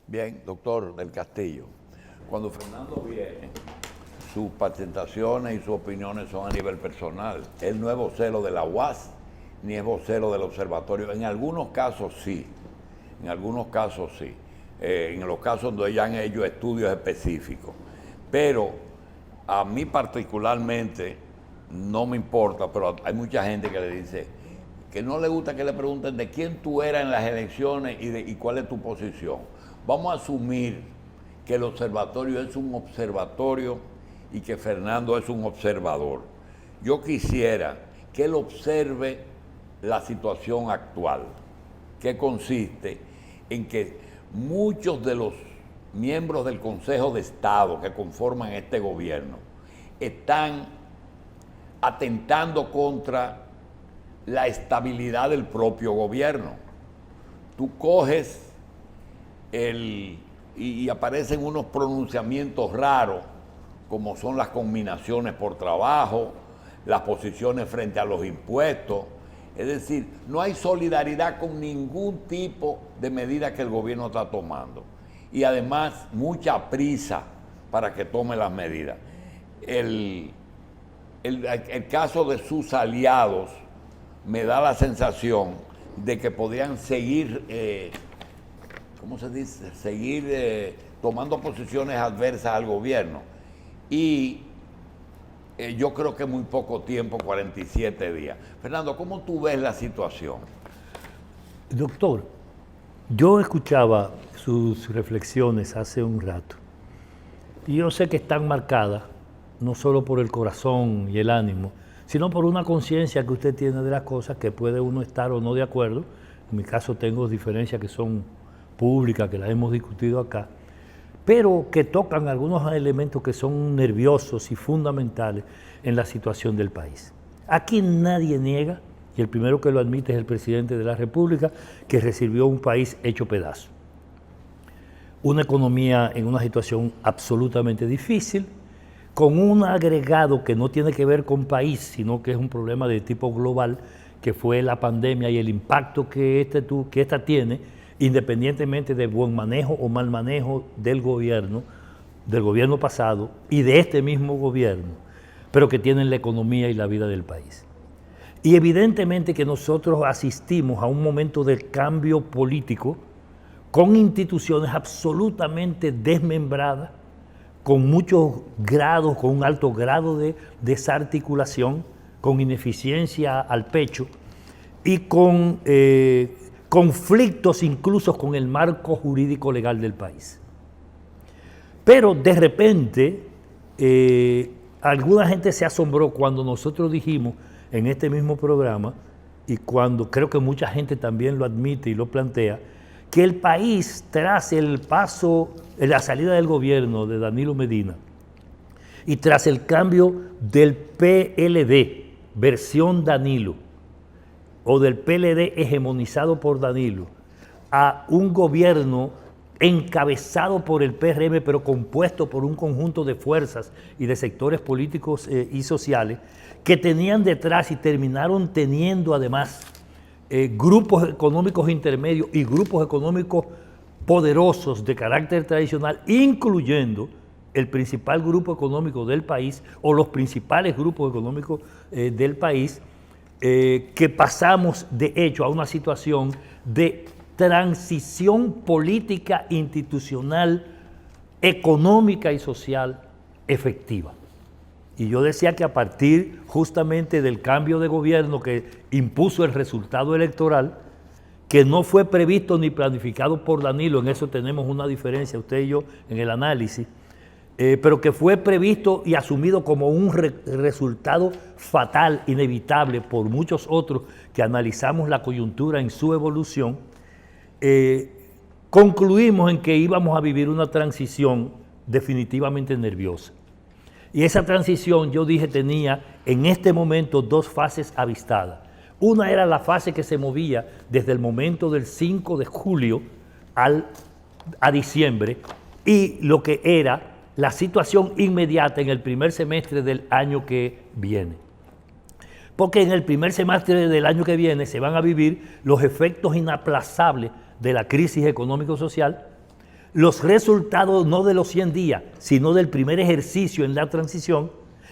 Bien, doctor del Castillo, cuando Fernando viene, sus presentaciones y sus opiniones son a nivel personal. Él no es vocero de la UAS, ni es vocero del observatorio. En algunos casos sí, en algunos casos sí. En los casos donde ya han hecho estudios específicos. Pero a mí particularmente no me importa, pero hay mucha gente que le dice que no le gusta que le pregunten de quién tú eras en las elecciones y cuál es tu posición. Vamos a asumir que el observatorio es un observatorio y que Fernando es un observador. Yo quisiera que él observe la situación actual, que consiste en que muchos de los miembros del Consejo de Estado que conforman este gobierno están atentando contra la estabilidad del propio gobierno. Tú coges y aparecen unos pronunciamientos raros, como son las conminaciones por trabajo, las posiciones frente a los impuestos. Es decir, no hay solidaridad con ningún tipo de medida que el gobierno está tomando. Y además, mucha prisa para que tome las medidas. El caso de sus aliados me da la sensación de que podrían seguir, ¿cómo se dice? Seguir tomando posiciones adversas al gobierno. Y yo creo que muy poco tiempo, 47 días. Fernando, ¿cómo tú ves la situación? Doctor, yo escuchaba sus reflexiones hace un rato y yo sé que están marcadas no solo por el corazón y el ánimo, sino por una conciencia que usted tiene de las cosas, que puede uno estar o no de acuerdo. En mi caso tengo diferencias que son públicas, que las hemos discutido acá, pero que tocan algunos elementos que son nerviosos y fundamentales en la situación del país. Aquí nadie niega, y el primero que lo admite es el presidente de la República, que recibió un país hecho pedazo. Una economía en una situación absolutamente difícil, con un agregado que no tiene que ver con país, sino que es un problema de tipo global, que fue la pandemia y el impacto que esta tiene, independientemente de buen manejo o mal manejo del gobierno pasado y de este mismo gobierno, pero que tienen la economía y la vida del país. Y evidentemente que nosotros asistimos a un momento de cambio político con instituciones absolutamente desmembradas, con muchos grados, con un alto grado de desarticulación, con ineficiencia al pecho y con conflictos incluso con el marco jurídico legal del país. Pero de repente, alguna gente se asombró cuando nosotros dijimos en este mismo programa, y cuando creo que mucha gente también lo admite y lo plantea, que el país, tras el paso, la salida del gobierno de Danilo Medina y tras el cambio del PLD, versión Danilo, o del PLD hegemonizado por Danilo, a un gobierno encabezado por el PRM, pero compuesto por un conjunto de fuerzas y de sectores políticos y sociales, que tenían detrás y terminaron teniendo además grupos económicos intermedios y grupos económicos poderosos de carácter tradicional, incluyendo el principal grupo económico del país o los principales grupos económicos del país, que pasamos de hecho a una situación de transición política, institucional, económica y social efectiva. Y yo decía que a partir justamente del cambio de gobierno que impuso el resultado electoral, que no fue previsto ni planificado por Danilo, en eso tenemos una diferencia usted y yo en el análisis, pero que fue previsto y asumido como un resultado fatal, inevitable por muchos otros que analizamos la coyuntura en su evolución, concluimos en que íbamos a vivir una transición definitivamente nerviosa. Y esa transición, yo dije, tenía en este momento dos fases avistadas. Una era la fase que se movía desde el momento del 5 de julio a diciembre, y lo que era la situación inmediata en el primer semestre del año que viene. Porque en el primer semestre del año que viene se van a vivir los efectos inaplazables de la crisis económico-social, los resultados no de los 100 días, sino del primer ejercicio en la transición.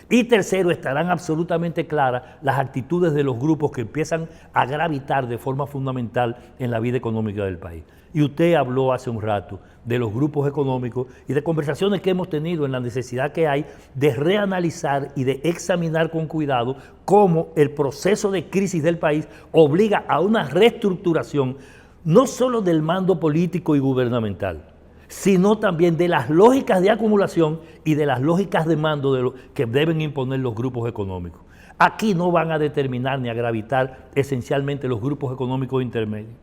Y tercero, estarán absolutamente claras las actitudes de los grupos que empiezan a gravitar de forma fundamental en la vida económica del país. Y usted habló hace un rato de los grupos económicos y de conversaciones que hemos tenido en la necesidad que hay de reanalizar y de examinar con cuidado cómo el proceso de crisis del país obliga a una reestructuración no solo del mando político y gubernamental, sino también de las lógicas de acumulación y de las lógicas de mando que deben imponer los grupos económicos. Aquí no van a determinar ni a gravitar esencialmente los grupos económicos intermedios,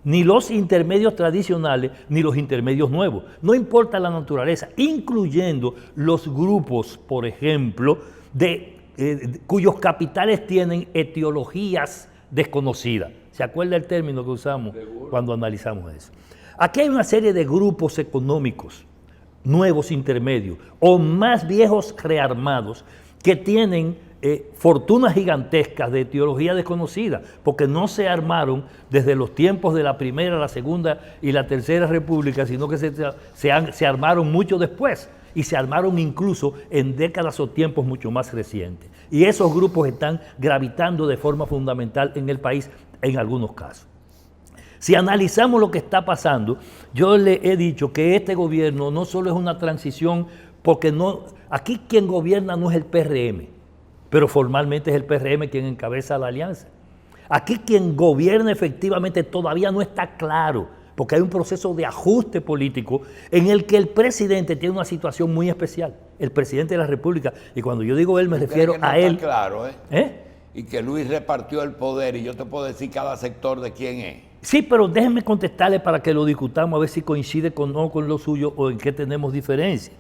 ni los intermedios tradicionales, ni los intermedios nuevos. No importa la naturaleza, incluyendo los grupos, por ejemplo, cuyos capitales tienen etiologías desconocidas. ¿Se acuerda el término que usamos cuando analizamos eso? Aquí hay una serie de grupos económicos, nuevos intermedios, o más viejos rearmados, que tienen fortunas gigantescas de etiología desconocida, porque no se armaron desde los tiempos de la Primera, la Segunda y la Tercera República, sino que se armaron mucho después, y se armaron incluso en décadas o tiempos mucho más recientes. Y esos grupos están gravitando de forma fundamental en el país en algunos casos. Si analizamos lo que está pasando, yo le he dicho que este gobierno no solo es una transición, porque aquí quien gobierna no es el PRM, pero formalmente es el PRM quien encabeza la alianza. Aquí quien gobierna efectivamente todavía no está claro, porque hay un proceso de ajuste político en el que el presidente tiene una situación muy especial, el presidente de la República, y cuando yo digo él me refiero a él. Está claro, Y que Luis repartió el poder y yo te puedo decir cada sector de quién es. Sí, pero déjenme contestarle para que lo discutamos, a ver si coincide con lo suyo o en qué tenemos diferencia.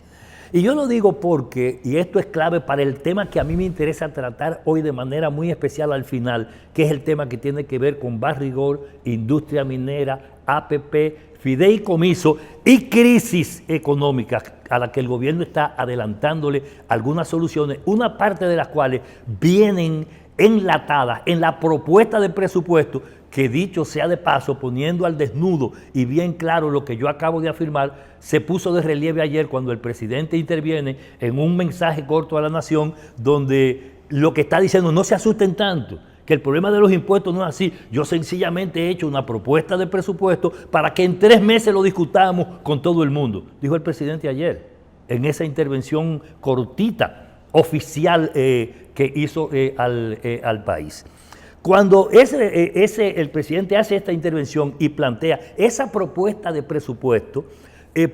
Y yo lo digo porque, y esto es clave para el tema que a mí me interesa tratar hoy de manera muy especial al final, que es el tema que tiene que ver con Barrigor, industria minera, APP, fideicomiso y crisis económica a la que el gobierno está adelantándole algunas soluciones, una parte de las cuales vienen enlatadas en la propuesta de presupuesto, que dicho sea de paso, poniendo al desnudo y bien claro lo que yo acabo de afirmar, se puso de relieve ayer cuando el presidente interviene en un mensaje corto a la nación donde lo que está diciendo, no se asusten tanto, que el problema de los impuestos no es así. Yo sencillamente he hecho una propuesta de presupuesto para que en 3 meses lo discutamos con todo el mundo, dijo el presidente ayer, en esa intervención cortita, oficial que hizo al país. Cuando el presidente hace esta intervención y plantea esa propuesta de presupuesto,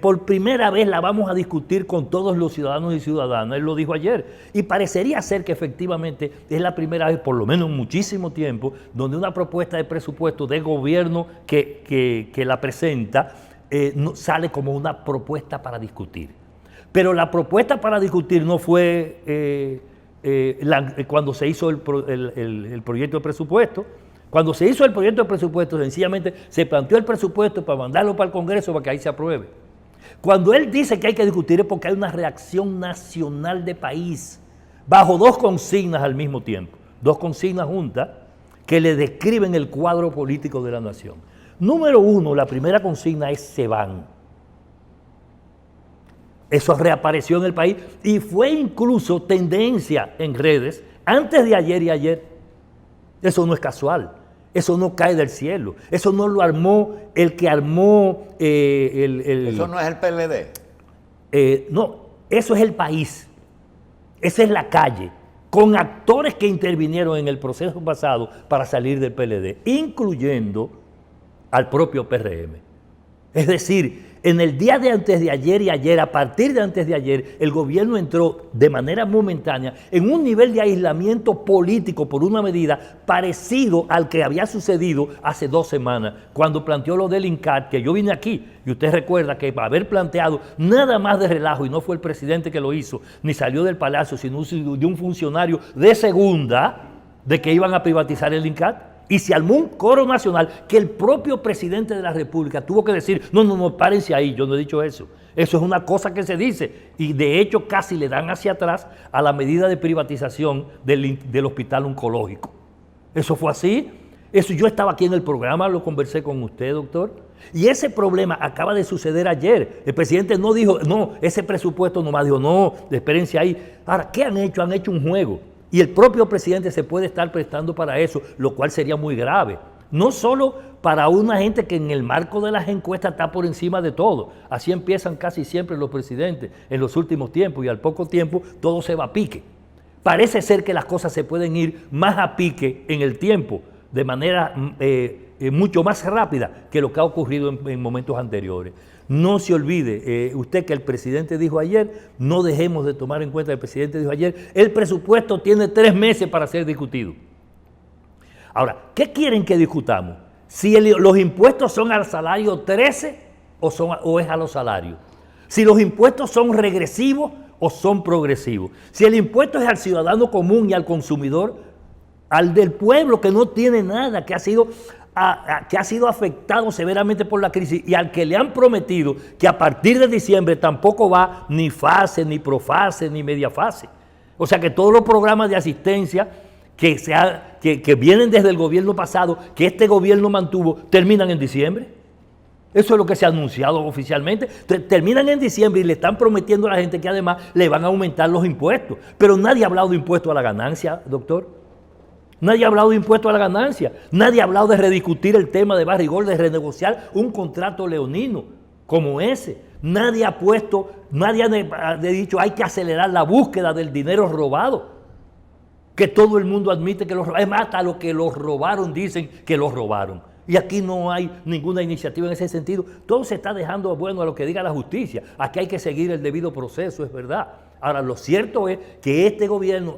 por primera vez la vamos a discutir con todos los ciudadanos y ciudadanas, él lo dijo ayer, y parecería ser que efectivamente es la primera vez, por lo menos en muchísimo tiempo, donde una propuesta de presupuesto de gobierno que la presenta sale como una propuesta para discutir. Pero la propuesta para discutir no fue cuando se hizo el proyecto de presupuesto. Cuando se hizo el proyecto de presupuesto, sencillamente se planteó el presupuesto para mandarlo para el Congreso para que ahí se apruebe. Cuando él dice que hay que discutir es porque hay una reacción nacional de país bajo 2 consignas al mismo tiempo, 2 consignas juntas que le describen el cuadro político de la nación. Número 1, la primera consigna es se van. Eso reapareció en el país y fue incluso tendencia en redes antes de ayer y ayer. Eso no es casual, eso no cae del cielo, eso no lo armó el que armó ¿Eso no es el PLD? No, eso es el país, esa es la calle, con actores que intervinieron en el proceso pasado para salir del PLD, incluyendo al propio PRM. Es decir, en el día de antes de ayer y ayer, a partir de antes de ayer, el gobierno entró de manera momentánea en un nivel de aislamiento político por una medida parecido al que había sucedido hace 2 semanas, cuando planteó lo del INCAT, que yo vine aquí, y usted recuerda que para haber planteado nada más de relajo, y no fue el presidente que lo hizo, ni salió del palacio, sino de un funcionario de segunda, de que iban a privatizar el INCAT. Y se armó un coro nacional que el propio presidente de la República tuvo que decir, no, párense ahí, yo no he dicho eso. Eso es una cosa que se dice. Y de hecho casi le dan hacia atrás a la medida de privatización del hospital oncológico. Eso fue así. Eso yo estaba aquí en el programa, lo conversé con usted, doctor. Y ese problema acaba de suceder ayer. El presidente no dijo, no, ese presupuesto nomás dijo, no, espérense ahí. Ahora, ¿qué han hecho? Han hecho un juego. Y el propio presidente se puede estar prestando para eso, lo cual sería muy grave. No solo para una gente que en el marco de las encuestas está por encima de todo. Así empiezan casi siempre los presidentes en los últimos tiempos y al poco tiempo todo se va a pique. Parece ser que las cosas se pueden ir más a pique en el tiempo, de manera mucho más rápida que lo que ha ocurrido en momentos anteriores. No se olvide usted que el presidente dijo ayer, no dejemos de tomar en cuenta que el presidente dijo ayer, el presupuesto tiene 3 meses para ser discutido. Ahora, ¿qué quieren que discutamos? Si los impuestos son al salario 13 o es a los salarios. Si los impuestos son regresivos o son progresivos. Si el impuesto es al ciudadano común y al consumidor, al del pueblo que no tiene nada, que ha sido afectado severamente por la crisis y al que le han prometido que a partir de diciembre tampoco va ni fase, ni profase, ni media fase. O sea que todos los programas de asistencia que vienen desde el gobierno pasado, que este gobierno mantuvo, terminan en diciembre. Eso es lo que se ha anunciado oficialmente. Terminan en diciembre y le están prometiendo a la gente que además le van a aumentar los impuestos. Pero nadie ha hablado de impuestos a la ganancia, doctor. Nadie ha hablado de impuestos a la ganancia. Nadie ha hablado de rediscutir el tema de Barrigol, de renegociar un contrato leonino como ese. Nadie ha dicho hay que acelerar la búsqueda del dinero robado. Que todo el mundo admite que los robaron. Es más, hasta los que los robaron dicen que los robaron. Y aquí no hay ninguna iniciativa en ese sentido. Todo se está dejando bueno a lo que diga la justicia. Aquí hay que seguir el debido proceso, es verdad. Ahora, lo cierto es que este gobierno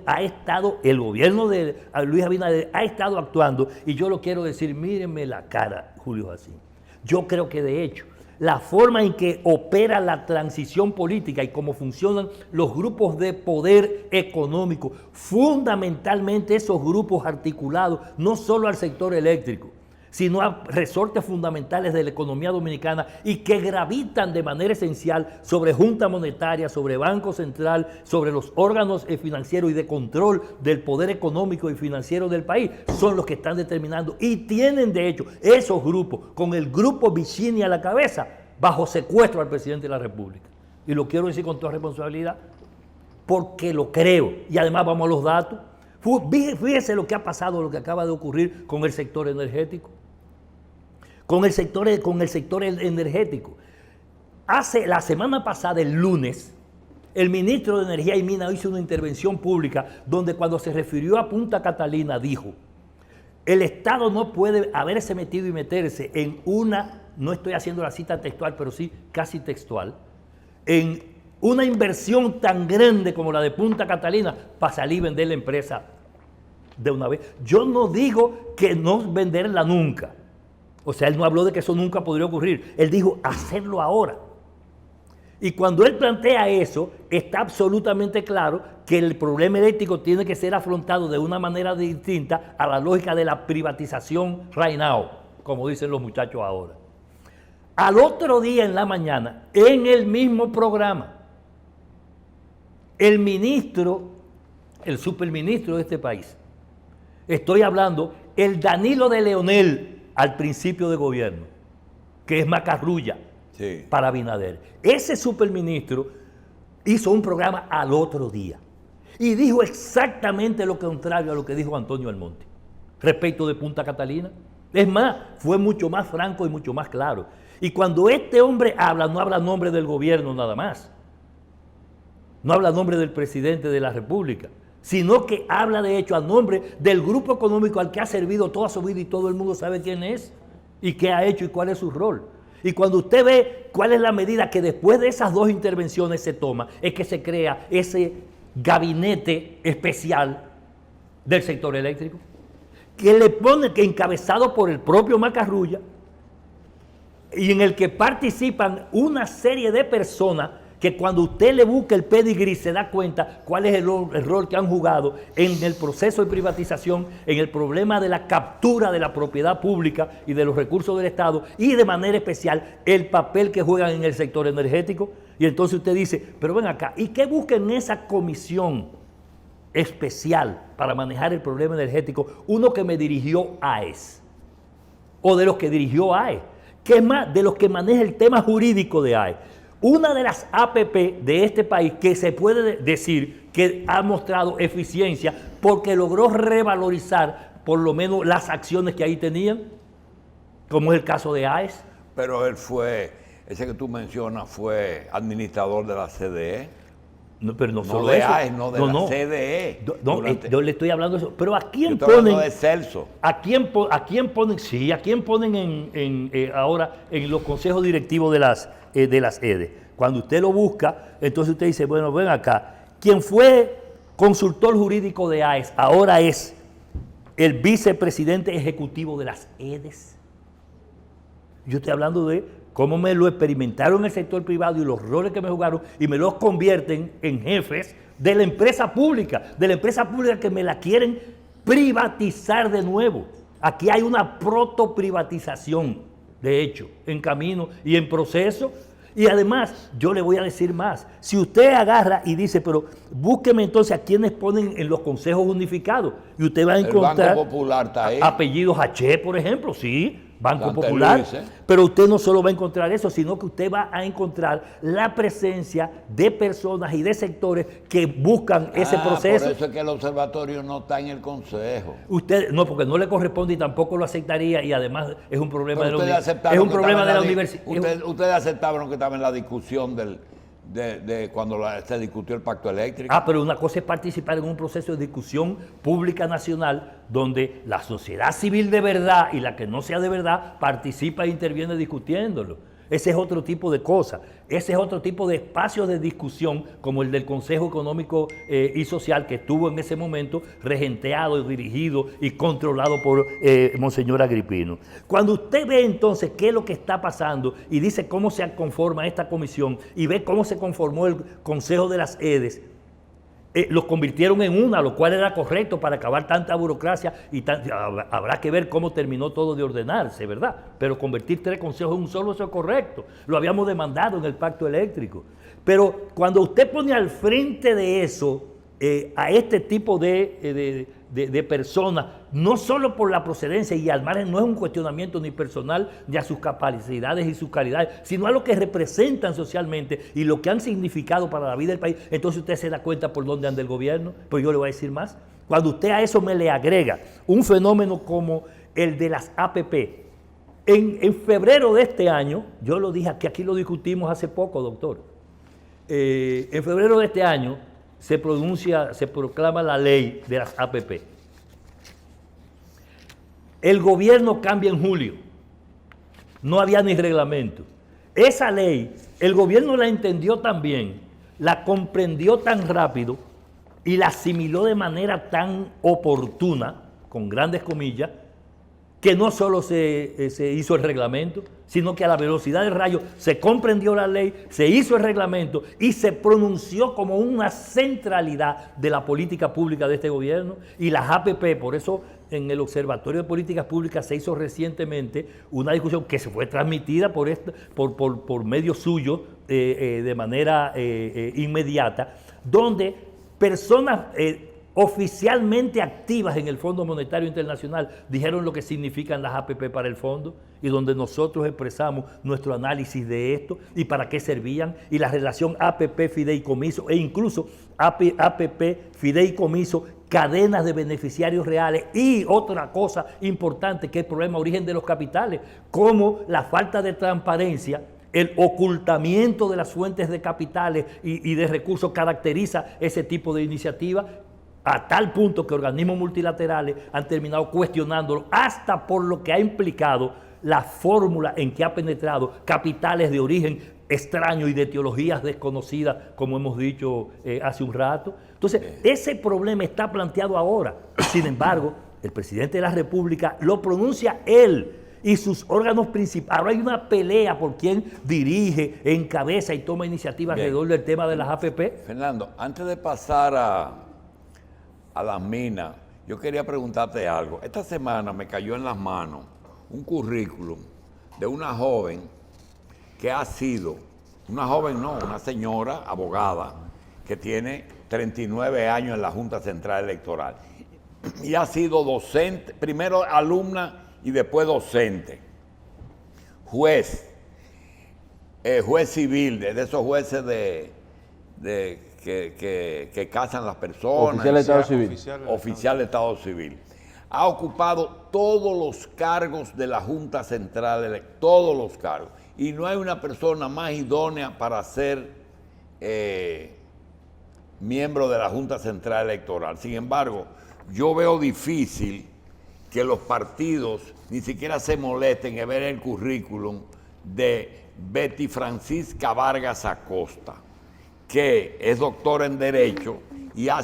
el gobierno de Luis Abinader ha estado actuando, y yo lo quiero decir, mírenme la cara, Julio Jacín. Yo creo que de hecho, la forma en que opera la transición política y cómo funcionan los grupos de poder económico, fundamentalmente esos grupos articulados no solo al sector eléctrico, sino a resortes fundamentales de la economía dominicana y que gravitan de manera esencial sobre Junta Monetaria, sobre Banco Central, sobre los órganos financieros y de control del poder económico y financiero del país, son los que están determinando y tienen de hecho esos grupos, con el grupo Vicini a la cabeza, bajo secuestro al presidente de la República. Y lo quiero decir con toda responsabilidad, porque lo creo. Y además vamos a los datos. Fíjese lo que ha pasado, lo que acaba de ocurrir con el sector energético. Con el sector energético. La semana pasada, el lunes, el ministro de Energía y Minas hizo una intervención pública donde cuando se refirió a Punta Catalina dijo, el Estado no puede haberse metido y meterse en no estoy haciendo la cita textual, pero sí casi textual, en una inversión tan grande como la de Punta Catalina para salir y vender la empresa de una vez. Yo no digo que no venderla nunca. O sea, él no habló de que eso nunca podría ocurrir. Él dijo hacerlo ahora. Y cuando él plantea eso, está absolutamente claro que el problema eléctrico tiene que ser afrontado de una manera distinta a la lógica de la privatización right now, como dicen los muchachos ahora. Al otro día en la mañana, en el mismo programa, el ministro, el superministro de este país, estoy hablando, el Danilo de Leonel al principio de gobierno, que es macarrulla para Abinader. Ese superministro hizo un programa al otro día y dijo exactamente lo contrario a lo que dijo Antonio Almonte respecto de Punta Catalina. Es más, fue mucho más franco y mucho más claro. Y cuando este hombre habla, no habla en nombre del gobierno nada más. No habla a nombre del presidente de la República, sino que habla de hecho a nombre del grupo económico al que ha servido toda su vida y todo el mundo sabe quién es y qué ha hecho y cuál es su rol. Y cuando usted ve cuál es la medida que después de esas dos intervenciones se toma, es que se crea ese gabinete especial del sector eléctrico, que le pone, que encabezado por el propio Macarrulla, y en el que participan una serie de personas que cuando usted le busca el pedigrí se da cuenta cuál es el rol que han jugado en el proceso de privatización, en el problema de la captura de la propiedad pública y de los recursos del Estado, y de manera especial el papel que juegan en el sector energético. Y entonces usted dice, pero ven acá, ¿y qué busca en esa comisión especial para manejar el problema energético, uno que me dirigió AES, o de los que dirigió AES, que es más, de los que maneja el tema jurídico de AES. Una de las APP de este país que se puede decir que ha mostrado eficiencia porque logró revalorizar por lo menos las acciones que ahí tenían, como es el caso de AES. Pero él fue, ese que tú mencionas, fue administrador de la CDE. No, pero no solo de eso. AES, no de la CDE. Yo le estoy hablando de eso. Pero ¿a quién yo estoy ponen? de Celso. ¿A quién ponen? Sí, ¿a quién ponen ahora en los consejos directivos de las EDE? Cuando usted lo busca, entonces usted dice, bueno, ven acá. Quien fue consultor jurídico de AES ahora es el vicepresidente ejecutivo de las EDES. Yo estoy hablando de cómo me lo experimentaron en el sector privado y los roles que me jugaron y me los convierten en jefes de la empresa pública que me la quieren privatizar de nuevo. Aquí hay una protoprivatización, de hecho, en camino y en proceso. Y además, yo le voy a decir más. Si usted agarra y dice, pero búsqueme entonces a quienes ponen en los consejos unificados, y usted va a encontrar el Banco Popular está ahí. Apellidos H, por ejemplo, sí, Banco Santa Popular. Luis, Pero usted no solo va a encontrar eso, sino que usted va a encontrar la presencia de personas y de sectores que buscan ese proceso. Por eso es que el observatorio no está en el Consejo. Usted, no, porque no le corresponde y tampoco lo aceptaría, y además es un problema de la universidad. Ustedes aceptaron que estaba en la discusión de cuando se discutió el pacto eléctrico. Pero una cosa es participar en un proceso de discusión pública nacional donde la sociedad civil de verdad y la que no sea de verdad participa e interviene discutiéndolo. Ese es otro tipo de cosa. Ese es otro tipo de espacio de discusión como el del Consejo Económico y Social que estuvo en ese momento regenteado, dirigido y controlado por Monseñor Agripino. Cuando usted ve entonces qué es lo que está pasando y dice cómo se conforma esta comisión y ve cómo se conformó el Consejo de las EDES, los convirtieron en una, lo cual era correcto para acabar tanta burocracia y habrá que ver cómo terminó todo de ordenarse, ¿verdad? Pero convertir 3 consejos en un solo, eso es correcto. Lo habíamos demandado en el pacto eléctrico. Pero cuando usted pone al frente de eso a este tipo de personas, no solo por la procedencia y al margen, no es un cuestionamiento ni personal ni a sus capacidades y sus calidades, sino a lo que representan socialmente y lo que han significado para la vida del país, entonces usted se da cuenta por dónde anda el gobierno. Pues yo le voy a decir más. Cuando usted a eso me le agrega un fenómeno como el de las APP, en febrero de este año, yo lo dije, que aquí lo discutimos hace poco, doctor, en febrero de este año se proclama la ley de las APP. El gobierno cambia en julio. No había ni reglamento. Esa ley, el gobierno la entendió tan bien, la comprendió tan rápido y la asimiló de manera tan oportuna, con grandes comillas, que no solo se hizo el reglamento, sino que a la velocidad del rayo se comprendió la ley, se hizo el reglamento y se pronunció como una centralidad de la política pública de este gobierno. Y las APP, por eso en el Observatorio de Políticas Públicas se hizo recientemente una discusión que se fue transmitida por medios suyos de manera inmediata, donde personas oficialmente activas en el Fondo Monetario Internacional dijeron lo que significan las APP para el fondo y donde nosotros expresamos nuestro análisis de esto y para qué servían y la relación APP-fideicomiso e incluso APP-fideicomiso, cadenas de beneficiarios reales y otra cosa importante que es el problema origen de los capitales, como la falta de transparencia, el ocultamiento de las fuentes de capitales y de recursos caracteriza ese tipo de iniciativa, a tal punto que organismos multilaterales han terminado cuestionándolo hasta por lo que ha implicado la fórmula en que ha penetrado capitales de origen extraño y de teologías desconocidas, como hemos dicho hace un rato. Entonces, ese problema está planteado ahora. Sin embargo, el presidente de la República lo pronuncia él y sus órganos principales. Ahora hay una pelea por quién dirige, encabeza y toma iniciativa alrededor del tema de las APP. Fernando, antes de pasar a las minas, yo quería preguntarte algo. Esta semana me cayó en las manos un currículum de una joven que ha sido, una joven no, una señora abogada que tiene 39 años en la Junta Central Electoral y ha sido docente, primero alumna y después docente, juez civil, de esos jueces que casan las personas. Oficial de Estado Civil. Oficial de Estado Civil. Ha ocupado todos los cargos de la Junta Central, todos los cargos. Y no hay una persona más idónea para ser miembro de la Junta Central Electoral. Sin embargo, yo veo difícil que los partidos ni siquiera se molesten en ver el currículum de Betty Francisca Vargas Acosta, que es doctora en Derecho y ha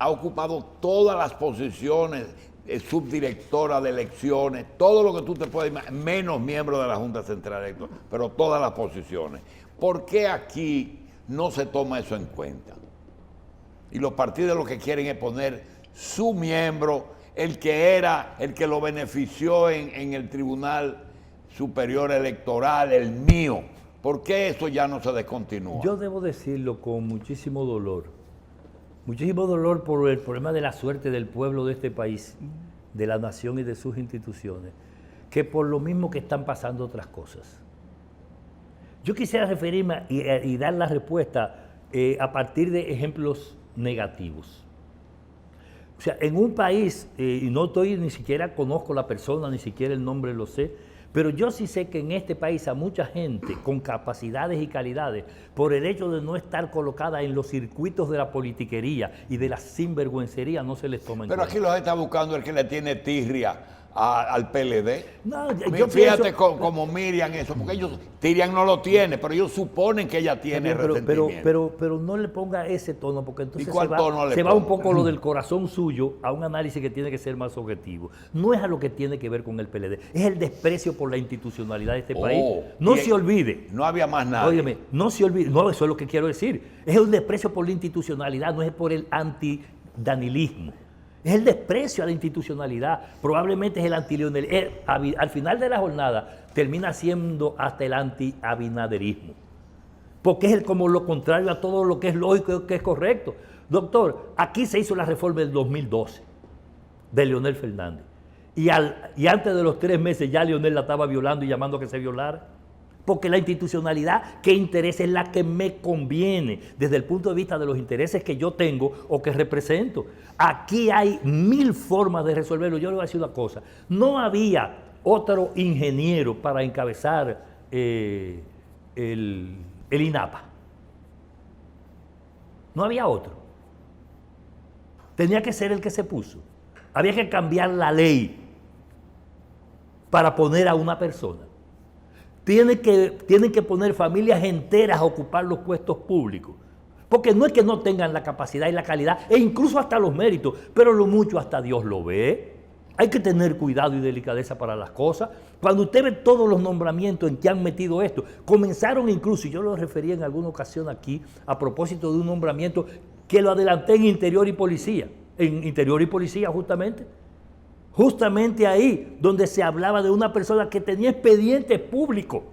ocupado todas las posiciones, subdirectora de elecciones, todo lo que tú te puedes imaginar, menos miembro de la Junta Central Electoral, pero todas las posiciones. ¿Por qué aquí no se toma eso en cuenta? Y los partidos lo que quieren es poner su miembro, el que lo benefició en el Tribunal Superior Electoral, el mío. ¿Por qué eso ya no se descontinúa? Yo debo decirlo con muchísimo dolor por el problema de la suerte del pueblo de este país, de la nación y de sus instituciones, que por lo mismo que están pasando otras cosas. Yo quisiera referirme y dar la respuesta a partir de ejemplos negativos. O sea, en un país, y ni siquiera conozco la persona, ni siquiera el nombre lo sé, pero yo sí sé que en este país a mucha gente con capacidades y calidades, por el hecho de no estar colocada en los circuitos de la politiquería y de la sinvergüencería, no se les toma en cuenta. Pero aquí los está buscando el que le tiene tirria al PLD. No, fíjate como Miriam eso, porque Tirian no lo tiene, pero ellos suponen que ella tiene resentimiento. Pero no le ponga ese tono, porque entonces se va un poco lo del corazón suyo a un análisis que tiene que ser más objetivo. No es a lo que tiene que ver con el PLD, es el desprecio por la institucionalidad de este país. No se olvide. No había más nada. Óyeme, no se olvide, no, eso es lo que quiero decir. Es un desprecio por la institucionalidad, no es por el antidanilismo. Es el desprecio a la institucionalidad, probablemente es el anti-Leonel. Al final de la jornada termina siendo hasta el anti-abinaderismo, porque es como lo contrario a todo lo que es lógico y que es correcto. Doctor, aquí se hizo la reforma del 2012 de Leonel Fernández, y antes de los 3 meses ya Leonel la estaba violando y llamando a que se violara. Porque la institucionalidad que interesa es la que me conviene desde el punto de vista de los intereses que yo tengo o que represento. Aquí hay 1000 formas de resolverlo. Yo le voy a decir una cosa. No había otro ingeniero para encabezar el INAPA. No había otro. Tenía que ser el que se puso. Había que cambiar la ley para poner a una persona. Tienen que poner familias enteras a ocupar los puestos públicos. Porque no es que no tengan la capacidad y la calidad, e incluso hasta los méritos, pero lo mucho hasta Dios lo ve. Hay que tener cuidado y delicadeza para las cosas. Cuando usted ve todos los nombramientos en que han metido esto, comenzaron incluso, y yo lo referí en alguna ocasión aquí, a propósito de un nombramiento que lo adelanté en Interior y Policía. En Interior y Policía, justamente. Justamente ahí donde se hablaba de una persona que tenía expedientes públicos.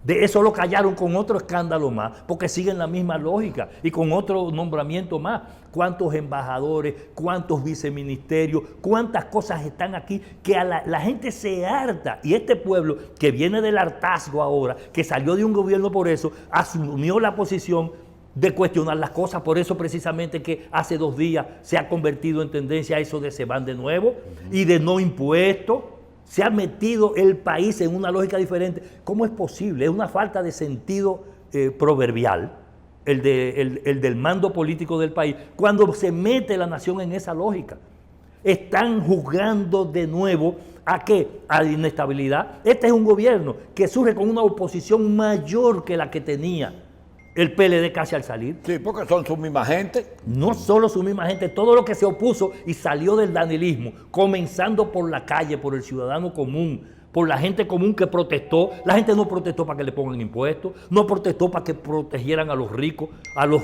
De eso lo callaron con otro escándalo más, porque siguen la misma lógica y con otro nombramiento más. ¿Cuántos embajadores, cuántos viceministerios, cuántas cosas están aquí que a la gente se harta? Y este pueblo que viene del hartazgo ahora, que salió de un gobierno por eso, asumió la posición de cuestionar las cosas, por eso precisamente que hace 2 días se ha convertido en tendencia eso de se van de nuevo y de no impuestos. Se ha metido el país en una lógica diferente. ¿Cómo es posible? Es una falta de sentido proverbial, el del mando político del país, cuando se mete la nación en esa lógica. Están juzgando de nuevo ¿a qué? A la inestabilidad. Este es un gobierno que surge con una oposición mayor que la que tenía el PLD casi al salir. Sí, porque son su misma gente. No solo su misma gente, todo lo que se opuso y salió del danilismo, comenzando por la calle, por el ciudadano común, por la gente común que protestó. La gente no protestó para que le pongan impuestos, no protestó para que protegieran a los ricos, a los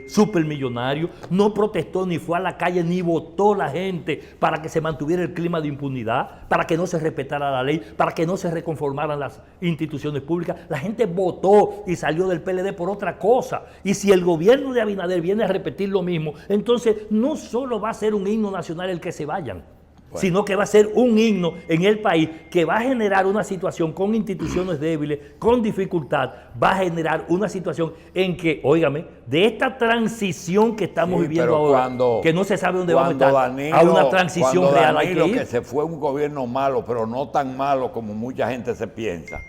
supermillonarios, no protestó ni fue a la calle ni votó la gente para que se mantuviera el clima de impunidad, para que no se respetara la ley, para que no se reconformaran las instituciones públicas. La gente votó y salió del PLD por otra cosa. Y si el gobierno de Abinader viene a repetir lo mismo, entonces no solo va a ser un himno nacional el que se vayan, sino que va a ser un himno en el país que va a generar una situación con instituciones débiles, con dificultad, va a generar una situación en que, óigame, de esta transición que estamos viviendo ahora, que no se sabe dónde vamos a estar, Danilo, a una transición real hay que ir. Que se fue un gobierno malo, pero no tan malo como mucha gente se piensa.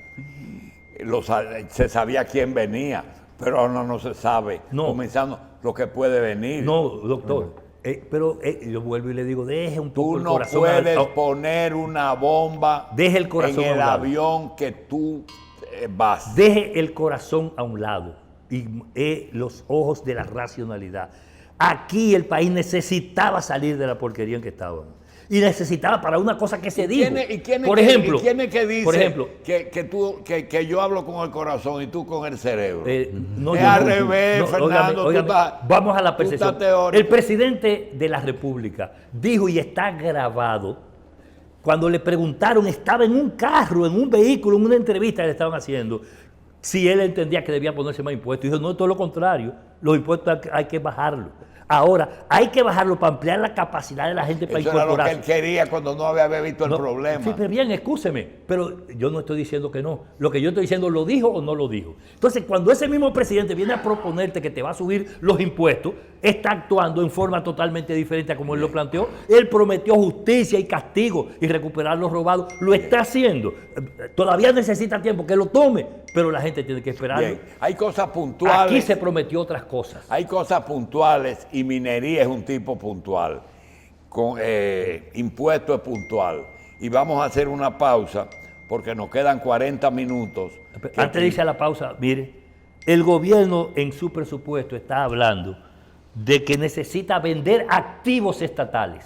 Se sabía quién venía, pero ahora no se sabe, comenzando lo que puede venir. No, doctor. Pero yo vuelvo y le digo, deje un poco el corazón. Tú no puedes poner una bomba deje el corazón en el avión que tú vas. Deje el corazón a un lado y los ojos de la racionalidad. Aquí el país necesitaba salir de la porquería en que estábamos. Y necesitaba para una cosa que se dijo. Por ejemplo, ¿quién es que dice que yo hablo con el corazón y tú con el cerebro? Es al revés, Fernando. Vamos a la percepción. El presidente de la República dijo, y está grabado, cuando le preguntaron, estaba en un carro, en un vehículo, en una entrevista que le estaban haciendo, si él entendía que debía ponerse más impuestos. Y dijo, no, todo lo contrario, los impuestos hay que bajarlos. Ahora, hay que bajarlo para ampliar la capacidad de la gente para incorporarse. Eso era lo que él quería cuando no había visto el problema. Sí, pero bien, excúseme, pero yo no estoy diciendo que no. Lo que yo estoy diciendo, ¿lo dijo o no lo dijo? Entonces, cuando ese mismo presidente viene a proponerte que te va a subir los impuestos, está actuando en forma totalmente diferente a como él lo planteó. Él prometió justicia y castigo y recuperar lo robado. Lo está haciendo. Todavía necesita tiempo que lo tome, pero la gente tiene que esperarlo. Bien. Hay cosas puntuales. Aquí se prometió otras cosas. Hay cosas puntuales y minería es un tipo puntual. Con impuesto es puntual. Y vamos a hacer una pausa porque nos quedan 40 minutos. Antes de irse a la pausa, mire, el gobierno en su presupuesto está hablando de que necesita vender activos estatales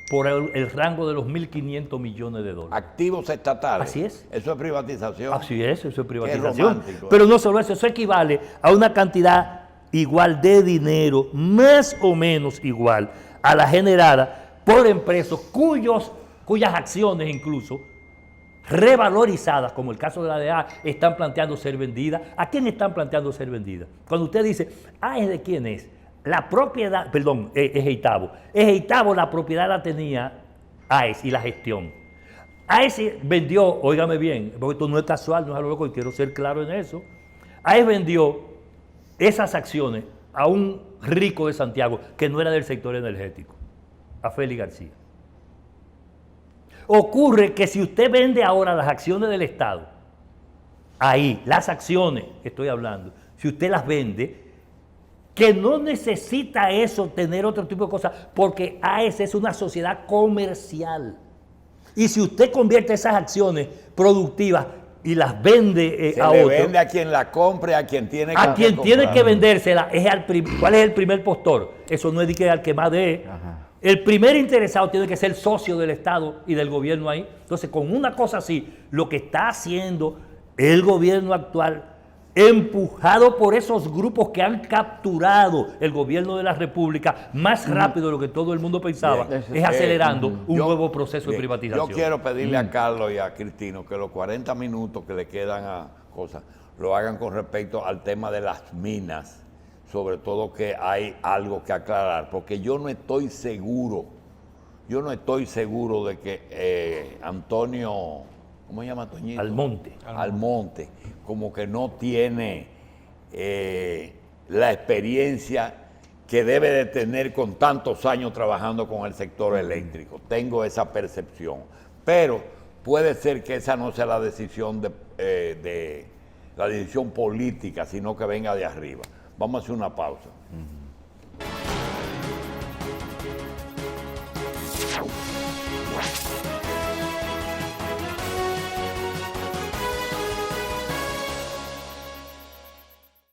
por el rango de los 1.500 millones de dólares. ¿Activos estatales? Así es. ¿Eso es privatización? Así es, eso es privatización. Qué romántico. Pero no solo eso, eso equivale a una cantidad igual de dinero, más o menos igual a la generada por empresas cuyas acciones incluso revalorizadas, como el caso de la DEA, están planteando ser vendidas. ¿A quién están planteando ser vendidas? Cuando usted dice, ¿es de quién es? La propiedad, perdón, es Ejeitabo. Ejeitabo la propiedad la tenía AES y la gestión. AES vendió, óigame bien, porque esto no es casual, no es algo loco y quiero ser claro en eso. AES vendió esas acciones a un rico de Santiago que no era del sector energético, a Félix García. Ocurre que si usted vende ahora las acciones del Estado, ahí, las acciones que estoy hablando, si usted las vende, que no necesita eso tener otro tipo de cosas, porque AES es una sociedad comercial. Y si usted convierte esas acciones productivas y las vende a otro, vende a quien la compre, a quien tiene que a quien tiene que vendérsela, ¿cuál es el primer postor? Eso no es de que al que más dé. El primer interesado tiene que ser socio del Estado y del gobierno ahí. Entonces, con una cosa así, lo que está haciendo el gobierno actual, empujado por esos grupos que han capturado el gobierno de la República más rápido de lo que todo el mundo pensaba, es acelerando un nuevo proceso de privatización. Yo quiero pedirle a Carlos y a Cristino que los 40 minutos que le quedan a cosas lo hagan con respecto al tema de las minas, sobre todo que hay algo que aclarar, porque yo no estoy seguro de que Antonio, ¿cómo se llama, Toñito? Almonte, como que no tiene la experiencia que debe de tener con tantos años trabajando con el sector eléctrico. Tengo esa percepción. Pero puede ser que esa no sea la decisión la decisión política, sino que venga de arriba. Vamos a hacer una pausa.